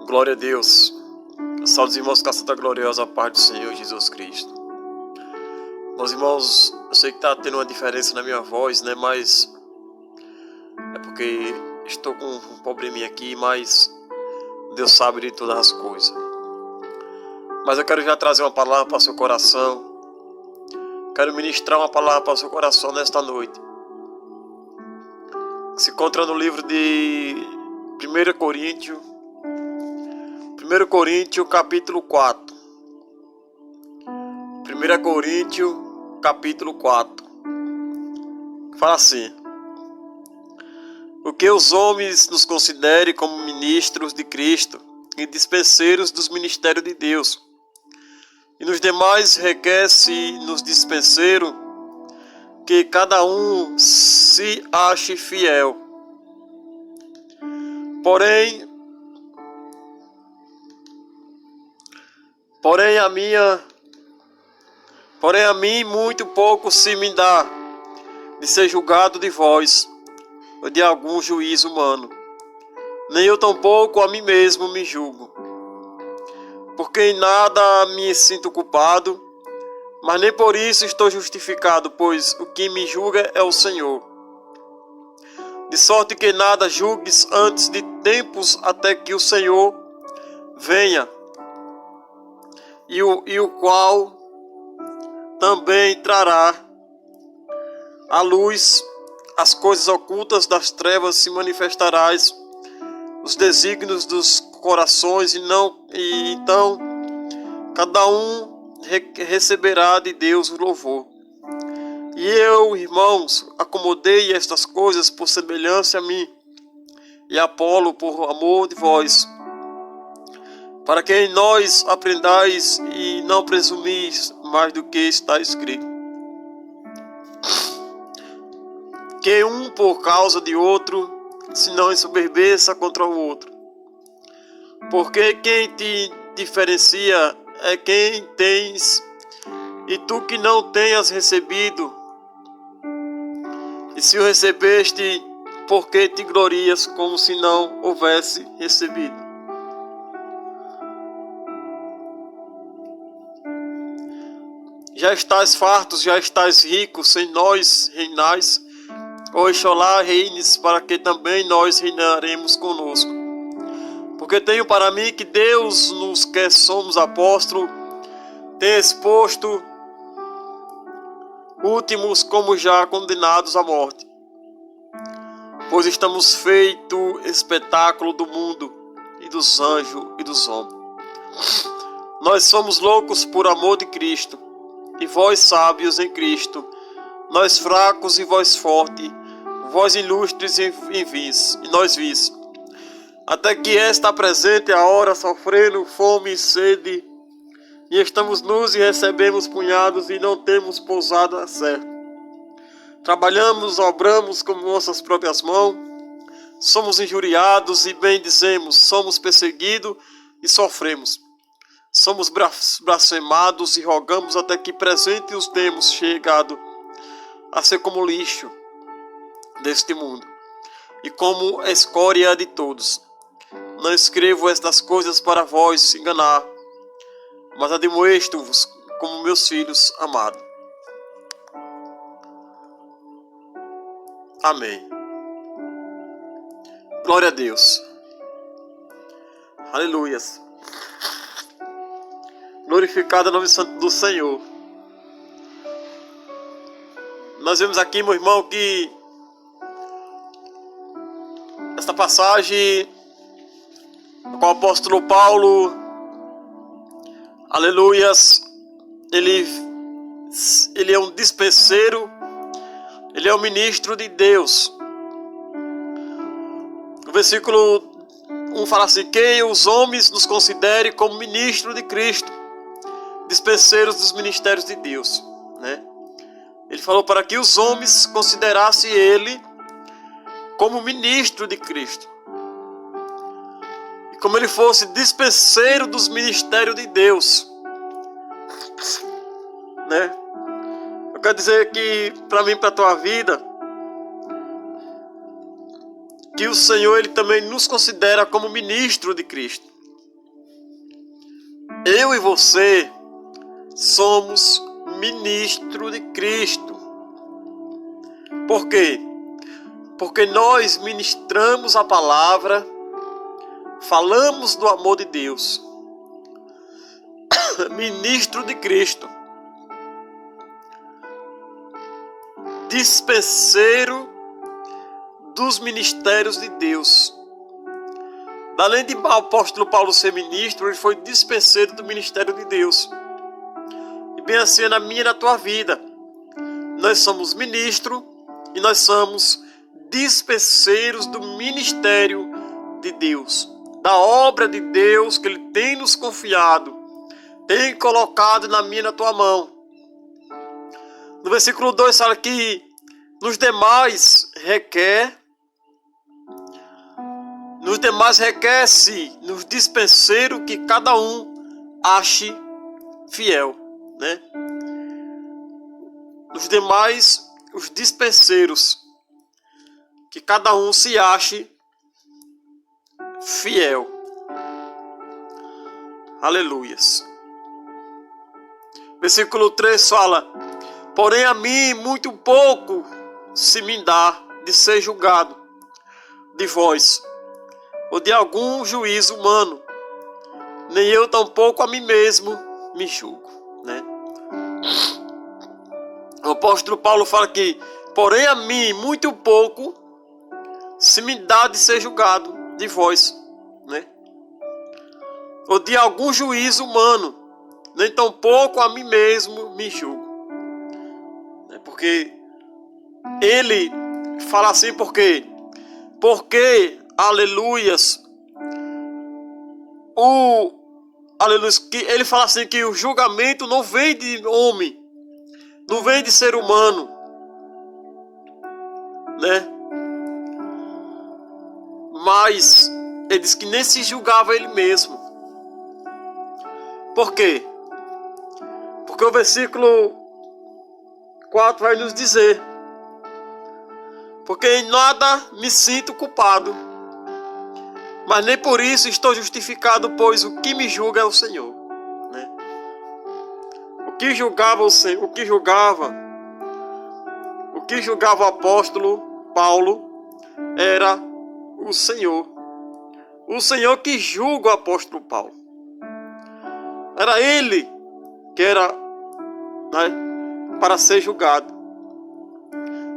Glória a Deus. Salve os irmãos com a santa gloriosa paz do Senhor Jesus Cristo. Meus irmãos, eu sei que está tendo uma diferença na minha voz, né? Mas é porque estou com um probleminha aqui, mas Deus sabe de todas as coisas. Mas eu quero já trazer uma palavra para o seu coração. Quero ministrar uma palavra para o seu coração nesta noite. Se encontra no livro de 1 Coríntios capítulo 4. 1 Coríntios capítulo 4. Fala assim: o que os homens nos considerem como ministros de Cristo e dispenseiros dos ministérios de Deus, e nos demais requer-se nos dispenseiros que cada um se ache fiel. Porém a mim muito pouco se me dá de ser julgado de vós ou de algum juízo humano. Nem eu tampouco a mim mesmo me julgo, porque em nada me sinto culpado, mas nem por isso estou justificado, pois o que me julga é o Senhor. De sorte que nada julgues antes de tempos, até que o Senhor venha, e o qual também trará à luz as coisas ocultas das trevas, se manifestarás os desígnios dos corações, e então cada um receberá de Deus o louvor. E eu, irmãos, acomodei estas coisas por semelhança a mim, e Apolo por amor de vós, para que em nós aprendais e não presumis mais do que está escrito, que um por causa de outro se não ensoberbeça contra o outro. Porque quem te diferencia é quem tens, e tu que não tenhas recebido, e se o recebeste, por que te glorias como se não houvesse recebido? Já estás fartos, já estás ricos, sem nós reinais. Oxalá reines, para que também nós reinaremos conosco. Porque tenho para mim que Deus, nos que somos apóstolos, tem exposto últimos como já condenados à morte. Pois estamos feito espetáculo do mundo, e dos anjos e dos homens. Nós somos loucos por amor de Cristo, e vós sábios em Cristo, nós fracos e vós fortes, vós ilustres e nós vis. Até que está presente a hora, sofrendo fome e sede, e estamos nus e recebemos punhados e não temos pousada certa. Trabalhamos, obramos com nossas próprias mãos, somos injuriados e bem dizemos, somos perseguidos e sofremos. Somos blasfemados e rogamos até que presente os temos chegado a ser como lixo deste mundo, e como a escória de todos. Não escrevo estas coisas para vós enganar, mas admoesto-vos como meus filhos amados. Amém. Glória a Deus. Aleluias. Glorificado o nome santo do Senhor. Nós vemos aqui, meu irmão, que esta passagem com o apóstolo Paulo, aleluias, ele é um dispenseiro, ele é um ministro de Deus. O versículo 1 fala assim: que os homens nos considerem como ministro de Cristo, dispenseiros dos ministérios de Deus, né? Ele falou para que os homens considerassem ele como ministro de Cristo, e como ele fosse dispenseiro dos ministérios de Deus, né? Eu quero dizer que para mim, para a tua vida, que o Senhor ele também nos considera como ministro de Cristo. eu e você somos ministro de Cristo. Por quê? Porque nós ministramos a palavra, falamos do amor de Deus. Ministro de Cristo. Dispenseiro dos ministérios de Deus. Além de o apóstolo Paulo ser ministro, ele foi dispenseiro do ministério de Deus. E bem assim é na minha e na tua vida. Nós somos ministro e nós somos dispenseiros do ministério de Deus. Da obra de Deus que Ele tem nos confiado, tem colocado na minha e na tua mão. No versículo 2 fala que nos demais requer-se nos dispenseiros que cada um ache fiel, né? Nos demais, os dispenseiros, que cada um se ache fiel. Aleluias. Versículo 3 fala: porém a mim muito pouco se me dá de ser julgado de vós, ou de algum juízo humano, nem eu tampouco a mim mesmo me julgo, né? O apóstolo Paulo fala que, porém a mim muito pouco se me dá de ser julgado de vós, né? Ou de algum juízo humano, nem tampouco a mim mesmo me julgo. Porque ele fala assim, porque, aleluias, que ele fala assim que o julgamento não vem de homem, não vem de ser humano, né? Mas ele diz que nem se julgava ele mesmo. Por quê? Porque o versículo 4 vai nos dizer: porque em nada me sinto culpado, mas nem por isso estou justificado, pois o que me julga é o Senhor, né? O que julgava o apóstolo Paulo era o Senhor. O Senhor que julga o apóstolo Paulo. Era ele que era, né, para ser julgado.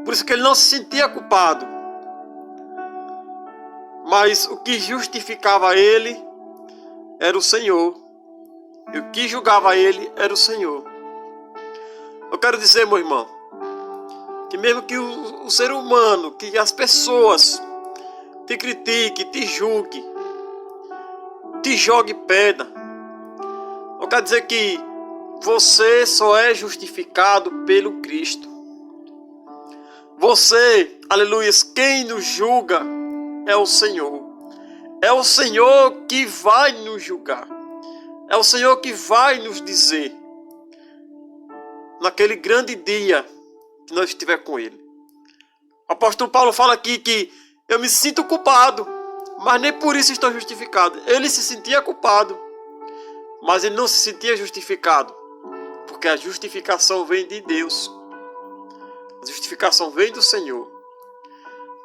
Por isso que ele não se sentia culpado. Mas o que justificava ele era o Senhor. E o que julgava ele era o Senhor. Eu quero dizer, meu irmão, que mesmo que o ser humano, que as pessoas te critiquem, te julguem, te jogue pedra, eu quero dizer que você só é justificado pelo Cristo. Você, aleluia, quem nos julga é o Senhor. É o Senhor que vai nos julgar. É o Senhor que vai nos dizer, naquele grande dia que nós estiver com Ele. O apóstolo Paulo fala aqui que eu me sinto culpado, mas nem por isso estou justificado. Ele se sentia culpado, mas ele não se sentia justificado, porque a justificação vem de Deus. A justificação vem do Senhor.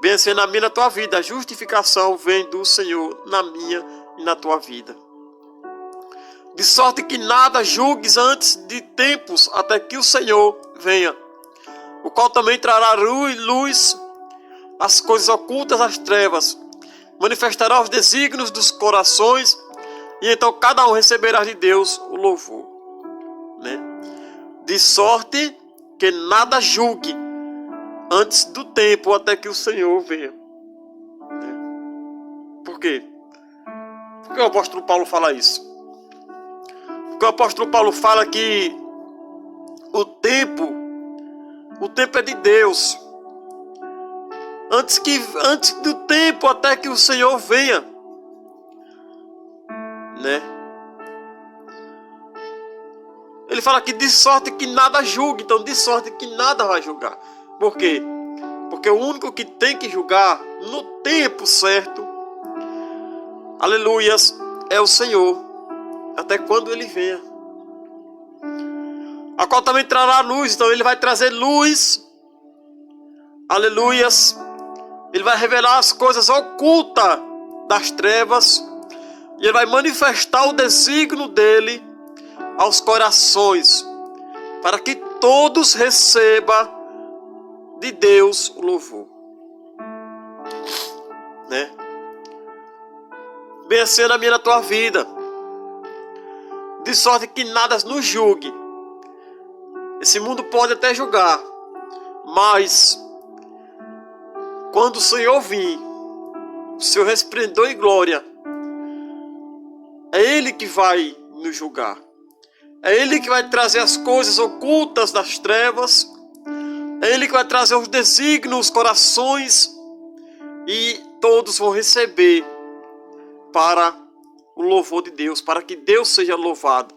Bem assim na minha e na tua vida, a justificação vem do Senhor na minha e na tua vida. De sorte que nada julgues antes de tempos, até que o Senhor venha, o qual também trará luz às coisas ocultas das trevas, manifestará os desígnios dos corações, e então cada um receberá de Deus o louvor, né? De sorte que nada julgue antes do tempo, até que o Senhor venha, né? Por quê? Por que o apóstolo Paulo fala isso? Porque o apóstolo Paulo fala que o tempo é de Deus. Antes do tempo, até que o Senhor venha, né? Ele fala que de sorte que nada julgue. Então de sorte que nada vai julgar. Por quê? Porque o único que tem que julgar no tempo certo, aleluias, é o Senhor. até quando ele venha. A qual também trará luz. Então ele vai trazer luz. Aleluias. Ele vai revelar as coisas ocultas das trevas. E ele vai manifestar o desígnio dele aos corações, para que todos recebam de Deus o louvor. Né? Bem assim na minha na tua vida, de sorte que nada nos julgue. Esse mundo pode até julgar, mas quando o Senhor vir, o seu resplendor e glória, é Ele que vai nos julgar. É Ele que vai trazer as coisas ocultas das trevas. É Ele que vai trazer os desígnios, os corações. E todos vão receber para o louvor de Deus. Para que Deus seja louvado.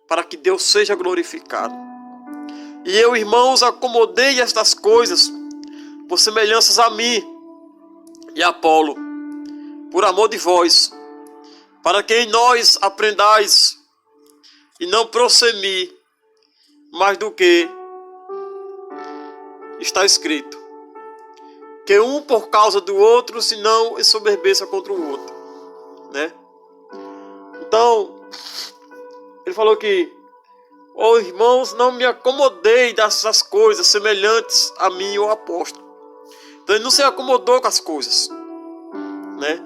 Para que Deus seja glorificado. E eu, irmãos, acomodei estas coisas por semelhanças a mim e a Apolo, por amor de vós, para que em nós aprendais e não prosseguir mais do que está escrito, que um por causa do outro se não ensoberbeça contra o outro, né? Então ele falou que, ó irmãos, não me acomodei dessas coisas semelhantes a mim, o apóstolo. Então ele não se acomodou com as coisas, né?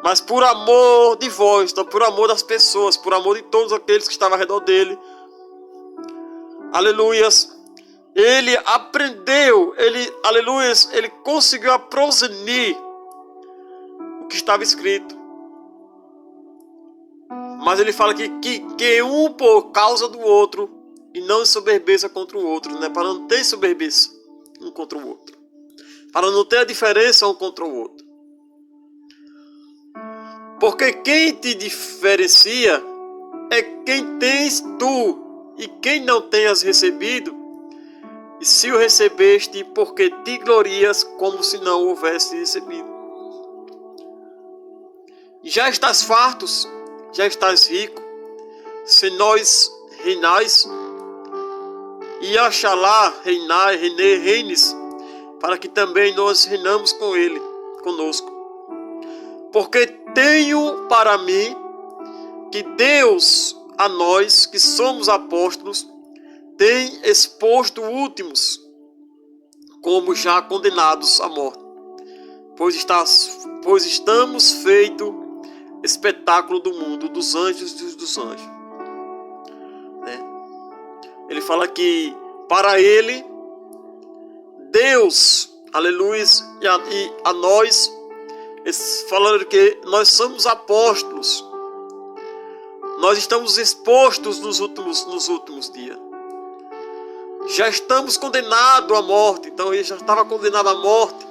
Mas por amor de vós, então por amor das pessoas, por amor de todos aqueles que estavam ao redor dele, aleluias, ele aprendeu, aleluias, ele conseguiu aproximar o que estava escrito. Mas ele fala que um por causa do outro e não ensoberbeça contra o outro, né? Para não ter soberbeça um contra o outro, para não ter a diferença um contra o outro. Porque quem te diferencia é quem tens tu, e quem não tenhas recebido, e se o recebeste, porque te glorias como se não o houvesse recebido. Já estás fartos, já estás rico, se nós reinais, e Oxalá reines, para que também nós reinamos com ele, conosco. Porque tenho para mim que Deus a nós, que somos apóstolos, tem exposto últimos, como já condenados à morte, pois estamos feito espetáculo do mundo, dos anjos e dos anjos. Né? Ele fala que para ele, Deus, aleluia, e a nós, falando que nós somos apóstolos, nós estamos expostos nos últimos dias. Já estamos condenados à morte. Então ele já estava condenado à morte.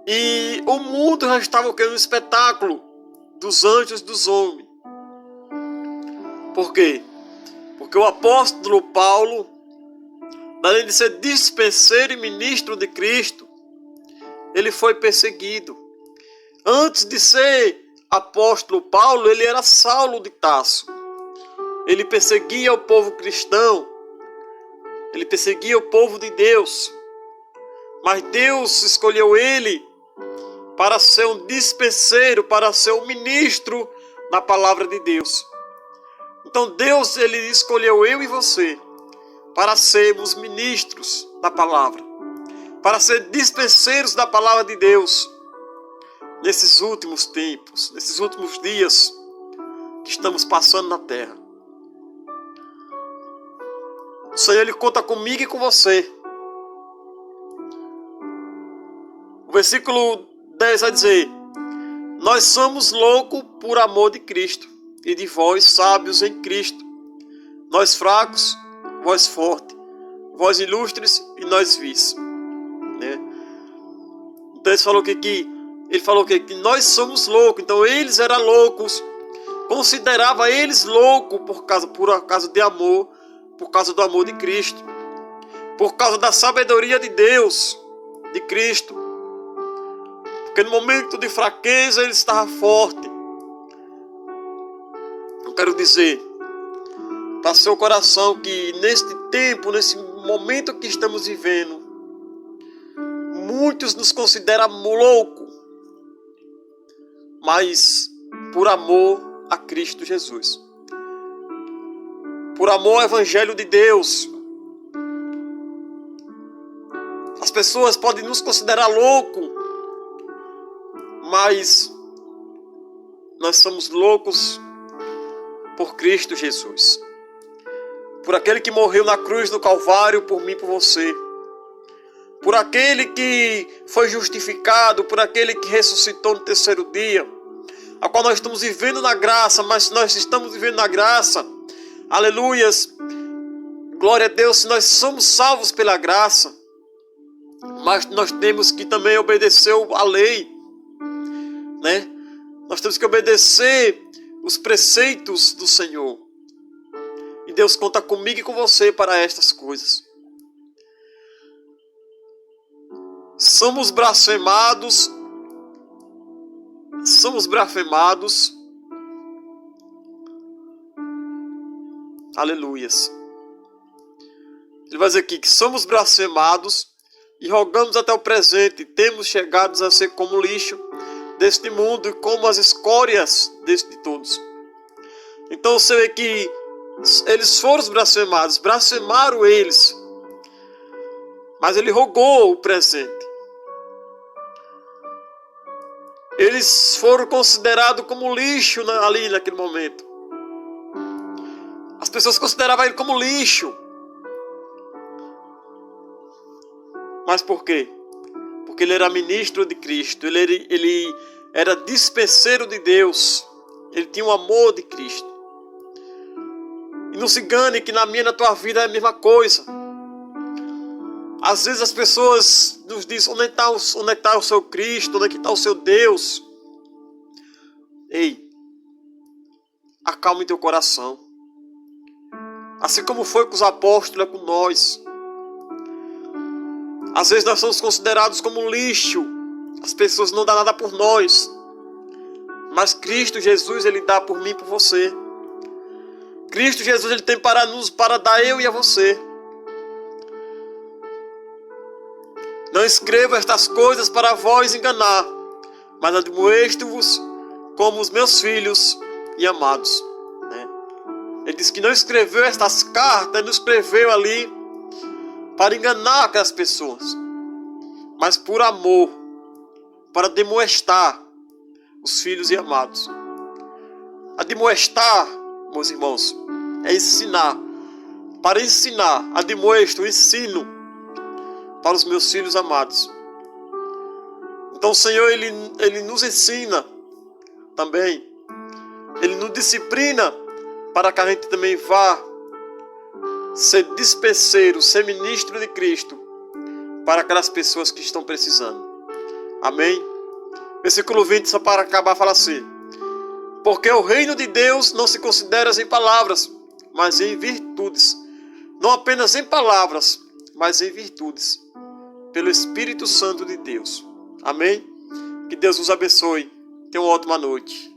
E o mundo já estava no espetáculo dos anjos e dos homens. Por quê? Porque o apóstolo Paulo, além de ser dispenseiro e ministro de Cristo, ele foi perseguido. Antes de ser apóstolo Paulo, ele era Saulo de Tarso. Ele perseguia o povo cristão. Ele perseguia o povo de Deus. Mas Deus escolheu ele para ser um dispenseiro, para ser um ministro da palavra de Deus. Então Deus, ele escolheu eu e você para sermos ministros da palavra, para ser dispenseiros da palavra de Deus nesses últimos tempos, nesses últimos dias que estamos passando na terra. O Senhor, ele conta comigo e com você. O versículo 10 vai dizer: nós somos loucos por amor de Cristo, e de vós sábios em Cristo, nós fracos, vós fortes, vós ilustres e nós vis. Né? Então ele falou que nós somos loucos. Então eles eram loucos, considerava eles loucos por causa de amor, por causa do amor de Cristo, por causa da sabedoria de Deus, de Cristo. Porque no momento de fraqueza ele estava forte, quero dizer para seu coração que neste tempo, nesse momento que estamos vivendo, muitos nos consideram louco, mas por amor a Cristo Jesus, por amor ao Evangelho de Deus, as pessoas podem nos considerar louco, mas nós somos loucos por Cristo Jesus, por aquele que morreu na cruz do Calvário por mim e por você, por aquele que foi justificado, por aquele que ressuscitou no terceiro dia, a qual nós estamos vivendo na graça, mas nós estamos vivendo na graça, aleluias, glória a Deus, se nós somos salvos pela graça, mas nós temos que também obedecer a lei, né? Nós temos que obedecer os preceitos do Senhor. E Deus conta comigo e com você para estas coisas. Somos blasfemados. Aleluias. Ele vai dizer aqui que somos blasfemados e rogamos até o presente. Temos chegado a ser como lixo deste mundo e como as escórias de todos. Então você vê que eles foram blasfemados, blasfemaram eles, mas ele rogou o presente. Eles foram considerados como lixo ali naquele momento. As pessoas consideravam ele como lixo. Mas por quê? Porque ele era ministro de Cristo, ele era dispenseiro de Deus, ele tinha o amor de Cristo. E não se engane que na minha e na tua vida é a mesma coisa. Às vezes as pessoas nos dizem, onde está o seu Cristo, onde está o seu Deus? Ei, acalme teu coração. Assim como foi com os apóstolos, é com nós. Às vezes nós somos considerados como lixo. As pessoas não dão nada por nós. Mas Cristo Jesus, Ele dá por mim e por você. Cristo Jesus, Ele tem para dar eu e a você. Não escrevo estas coisas para vós enganar, mas admoesto-vos como os meus filhos e amados. Ele diz que não escreveu estas cartas, não escreveu ali para enganar aquelas pessoas, mas por amor, para demoestar os filhos e amados. Admoestar, meus irmãos, é ensinar. Para ensinar, admoesto, o ensino para os meus filhos amados. Então o Senhor, Ele nos ensina também. Ele nos disciplina para que a gente também vá ser dispenseiro, ser ministro de Cristo para aquelas pessoas que estão precisando. Amém? Versículo 20, só para acabar, fala assim: porque o reino de Deus não se considera em palavras, mas em virtudes. Não apenas em palavras, mas em virtudes, pelo Espírito Santo de Deus. Amém? Que Deus nos abençoe. Tenha uma ótima noite.